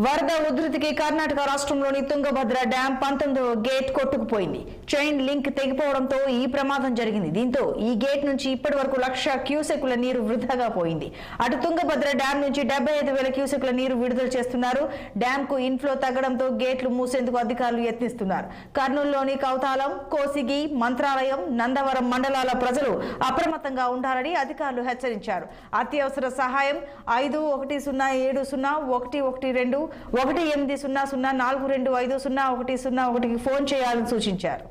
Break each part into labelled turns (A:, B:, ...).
A: వరద ఉధృతికి కర్ణాటక రాష్ట్రంలోని Tungabhadra dam 19వ gate కొట్టుకుపోయింది. చైన్ లింక్ తెగిపోవడంతో ఈ ప్రమాదం జరిగింది. దీంతో ఈ గేట్ నుంచి ఇప్పటి వరకు 1,00,000 క్యూసెక్కుల నీరు వృధాగా పోయింది. అటు తుంగభద్ర డ్యాం నుంచి 75,000 క్యూసెక్కుల నీరు విడుదల చేస్తున్నారు. డ్యాంకు ఇన్ఫ్లో తగ్గడంతో గేట్లు మూసేందుకు అధికారులు యత్నిస్తున్నారు. కర్నూలులోని కౌతాలం, కోసిగి, మంత్రాలయం, నందవరం మండలాల ప్రజలు అప్రమత్తంగా ఉండాలని అధికారులు హెచ్చరించారు. అత్యవసర సహాయం 51070112 1800425001కి ఫోన్ చేయాలని సూచించారు.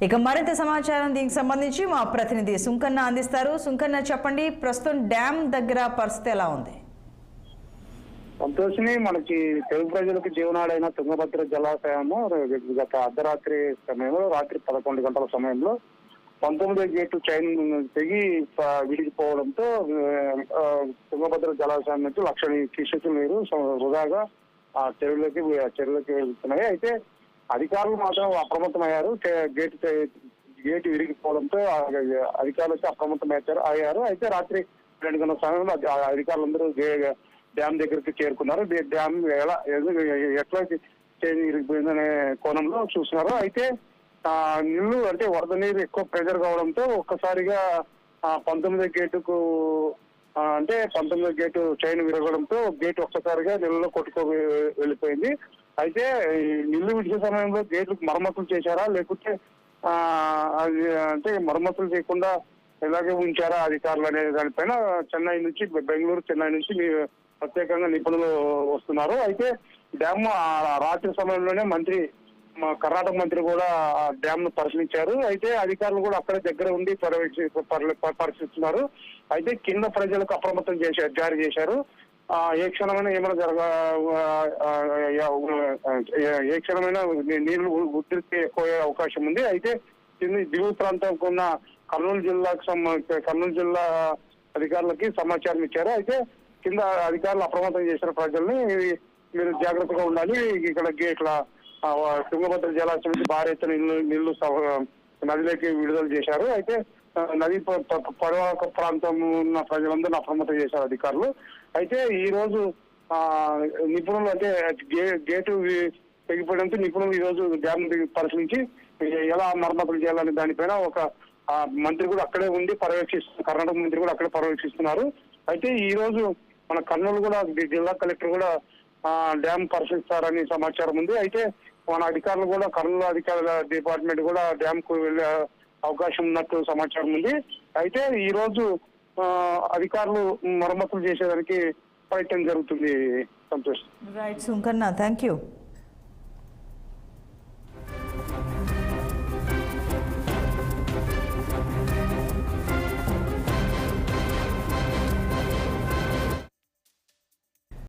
A: ఇక మరింత సమాచారం దీనికి సంబంధించి మా ప్రతినిధి సుంకన్న అందిస్తారు. సుంకన్న, చెప్పండి, ప్రస్తుతం డ్యామ్ దగ్గర పరిస్థితి ఎలా ఉంది?
B: సంతోషిని, మనకి తెలుగు ప్రజలకు జీవనాడైన తుంగభద్ర జలాశయము గత అర్ధరాత్రి సమయంలో, రాత్రి 11 గంటల సమయంలో 19వ గేటు చైన్ తెగి విడిగిపోవడంతో తుంగభద్ర జలాశయం నుంచి 1,00,000 క్యూసెక్కుల నీరు వృధాగా ఆ చెరువులోకి వెళ్తున్నాయి. అయితే అధికారులు మాత్రం అప్రమత్తమయ్యారు. గేటు విరిగిపోవడంతో అధికారులు అప్రమత్తమయ్యారు. అయితే రాత్రి 2 గంటల సమయంలో అధికారులందరూ డ్యామ్ దగ్గరికి చేరుకున్నారు. డ్యామ్ ఎట్లా విరిగిపోయిందనే కోణంలో చూస్తున్నారు. అయితే నీళ్లు అంటే వరద నీరు ఎక్కువ ప్రెజర్ కావడంతో ఒక్కసారిగా 19వ గేటుకు అంటే 19వ గేటు చైన్ విరగడంతో గేటు ఒక్కసారిగా నీళ్ళలో కొట్టుకు వెళ్ళిపోయింది. అయితే నీళ్లు విడిచే సమయంలో గేట్లకు మరమ్మతులు చేశారా, లేకపోతే అంటే మరమ్మతులు చేయకుండా ఇలాగే ఉంచారా అధికారులు అనే దానిపైన చెన్నై నుంచి ప్రత్యేకంగా నిపుణులు వస్తున్నారు. అయితే డ్యామ్ రాత్రి సమయంలోనే కర్ణాటక మంత్రి కూడా డ్యామ్ ను పరిశీలించారు. అయితే అధికారులు కూడా అక్కడే దగ్గర ఉండి పరిశీలిస్తున్నారు. అయితే కింద ప్రజలకు అప్రమత్తం జారీ చేశారు. ఏ క్షణమైనా ఏ క్షణమైనా నీళ్లు ఉధృతి ఎక్కువ అవకాశం ఉంది. అయితే దిగువ ప్రాంతంకు ఉన్న కర్నూలు జిల్లా అధికారులకి సమాచారం ఇచ్చారు. అయితే కింద అధికారులు అప్రమత్తం చేసిన ప్రజల్ని మీరు జాగ్రత్తగా ఉండాలి. ఇక్కడ గేట్ల తుంగభద్ర జలాశయం నుంచి భారీ ఎత్తున నీళ్లు నదిలోకి విడుదల చేశారు. అయితే నది పరివాహక ప్రాంతం ఉన్న ప్రజలందరినీ అప్రమత్తం చేశారు అధికారులు. అయితే ఈ రోజు నిపుణులు అంటే గేటు తెగిపోవడంతో నిపుణులు ఈ రోజు డ్యామ్ పరిశీలించి ఎలా మరమ్మతులు చేయాలనే దానిపైన ఒక మంత్రి కూడా అక్కడే ఉండి కర్ణాటక మంత్రి కూడా అక్కడే పర్యవేక్షిస్తున్నారు. అయితే ఈ రోజు మన కర్నూలు కూడా జిల్లా కలెక్టర్ కూడా డ్యామ్ పరిశీలిస్తారని సమాచారం ఉంది. అయితే మన అధికారులు కూడా కర్నూలు అధికారుల డిపార్ట్మెంట్ కూడా డ్యామ్ కు వెళ్లే అవకాశం ఉన్నట్టు సమాచారం ఉంది. అయితే ఈ రోజు అధికారులు మరమ్మతులు చేసేదానికి ప్రయత్నం జరుగుతుంది. Santosh.
A: Right Sunkanna, thank you.